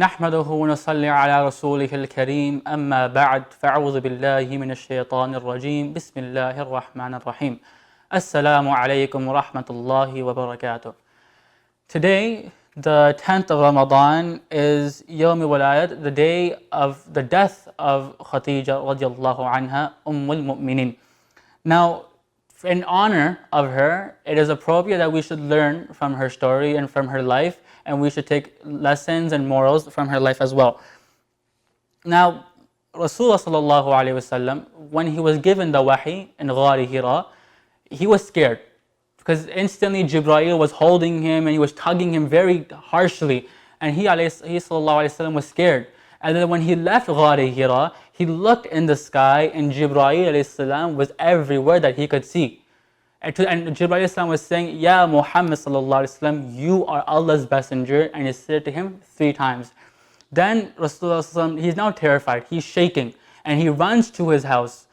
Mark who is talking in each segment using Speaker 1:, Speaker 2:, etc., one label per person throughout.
Speaker 1: نحمده ونصلي على رسوله الكريم أما بعد فأعوذ بالله من الشيطان الرجيم بسم الله الرحمن الرحيم Assalamu alaikum wa rahmatullahi wa barakatuh. Today, the 10th of Ramadan is Yawm Walayat, the day of the death of Khadija radiallahu anha, Mu'minin. Now, in honor of her, it is appropriate that we should learn from her story and from her life, and we should take lessons and morals from her life as well. Now, Rasulullah sallallahu alayhi wasallam, when he was given the wahi in Ghar Hira, he was scared because instantly Jibreel was holding him and he was tugging him very harshly, and he sallallahu alayhi wasallam was scared. And then when he left Ghar Hira, he looked in the sky and Jibreel alayhi salam was everywhere that he could see. And Jibreel alayhi salam was saying, Ya Muhammad sallallahu alayhi wasallam, you are Allah's messenger, and he said to him 3 times. Then Rasulullah, he's now terrified, he's shaking, and he runs to his house.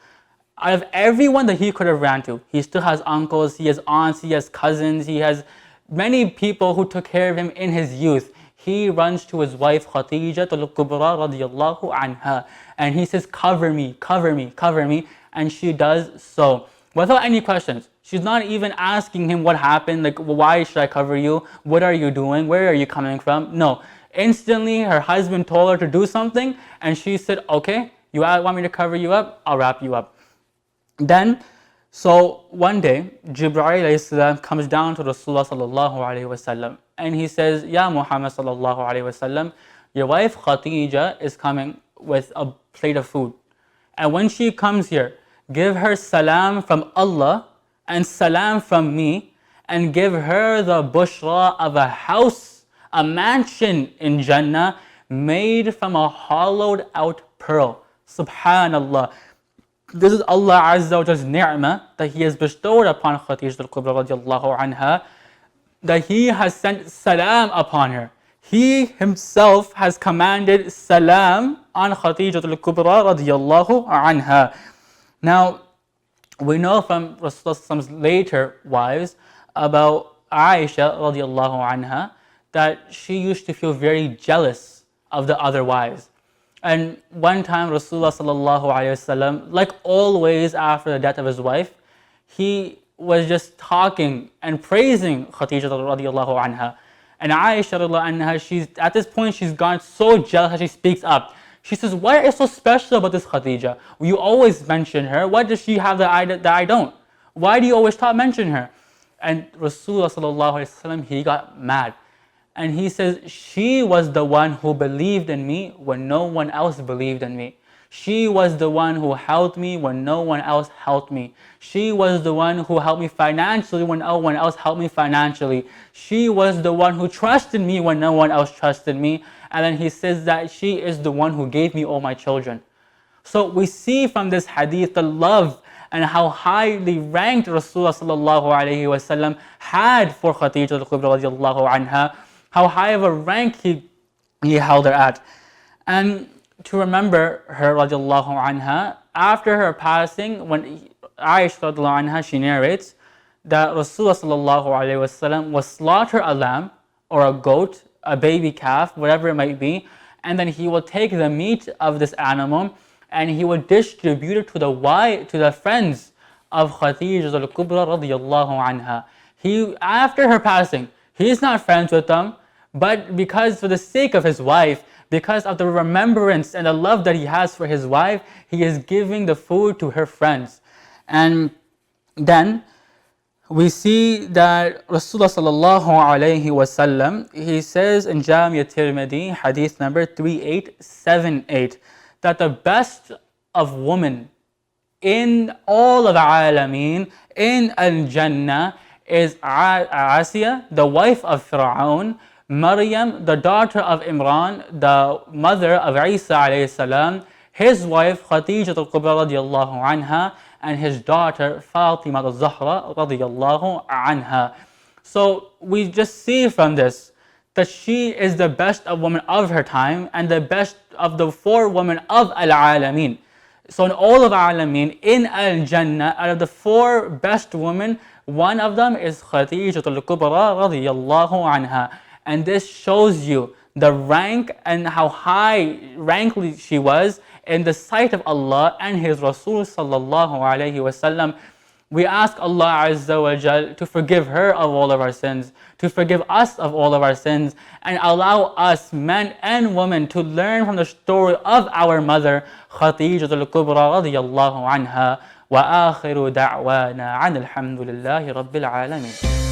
Speaker 1: Out of everyone that he could have ran to, he still has uncles, he has aunts, he has cousins, he has many people who took care of him in his youth. He runs to his wife Khadija al-Kubra radiyallahu anha, and he says, cover me, cover me, cover me, and she does so. Without any questions. She's not even asking him what happened, like why should I cover you, what are you doing, where are you coming from? No. Instantly her husband told her to do something, and she said, okay, you want me to cover you up? I'll wrap you up. Then, so one day, Jibreel comes down to Rasulullah sallallahu alayhi wasallam, and he says, Ya Muhammad sallallahu alayhi wasallam, your wife Khadija is coming with a plate of food. And when she comes here, give her salam from Allah and salam from me, and give her the bushra of a house, a mansion in Jannah made from a hollowed out pearl. Subhanallah. This is Allah Azza wa Jalla's ni'mah that He has bestowed upon Khadija al-Kubra radiallahu anha, that He has sent salam upon her. He Himself has commanded salam on Khadija al-Kubra radiallahu anha. Now, we know from Rasulullah's later wives about Aisha radiallahu anha that she used to feel very jealous of the other wives. And one time Rasulullah sallallahu alayhi wasallam, like always after the death of his wife, he was just talking and praising Khadija radiallahu anha. And Aisha radiallahu anha, at this point she's gone so jealous that she speaks up. She says, what is so special about this Khadija? You always mention her. What does she have that I don't? Why do you always mention her? And Rasulullah sallallahu alayhi wasallam, he got mad. And he says, she was the one who believed in me when no one else believed in me. She was the one who helped me when no one else helped me. She was the one who helped me financially when no one else helped me financially. She was the one who trusted me when no one else trusted me. And then he says that she is the one who gave me all my children. So we see from this hadith the love and how highly ranked Rasulullah sallallahu alayhi wasallam had for Khadija al-Kubra radiallahu anha, how high of a rank he held her at. And to remember her radiallahu anha, after her passing, when Aisha radiallahu anha, she narrates that Rasulullah sallallahu alayhi wasallam would slaughter a lamb or a goat, a baby calf, whatever it might be, and then he will take the meat of this animal and he would distribute it to the friends of Khadija al-Kubra radiallahu anha. After her passing, he's not friends with them, but because for the sake of his wife, because of the remembrance and the love that he has for his wife, he is giving the food to her friends. And then we see that Rasulullah sallallahu alayhi wasallam, he says in Jami' al-Tirmidhi, hadith number 3878, that the best of women in all of Alameen, in Al-Jannah, is Asiya, the wife of Fir'aun, Maryam, the daughter of Imran, the mother of Isa alayhi salam, his wife Khadija al-Kubra radiallahu anha, and his daughter Fatima al-Zahra radiallahu anha. So we just see from this that she is the best of women of her time and the best of the 4 women of Al-Alameen. So in all of Alameen, in Al-Jannah, out of the 4 best women, one of them is Khadija al-Kubra radiyallahu anha. And this shows you the rank and how high rankly she was in the sight of Allah and His Rasul sallallahu alaihi wasallam. We ask Allah Azza wa Jal to forgive her of all of our sins, to forgive us of all of our sins, and allow us, men and women, to learn from the story of our mother, Khadija al-Kubra radiyallahu anha. Wa akhiru da'wana anil hamdulillahi rabbil alameen.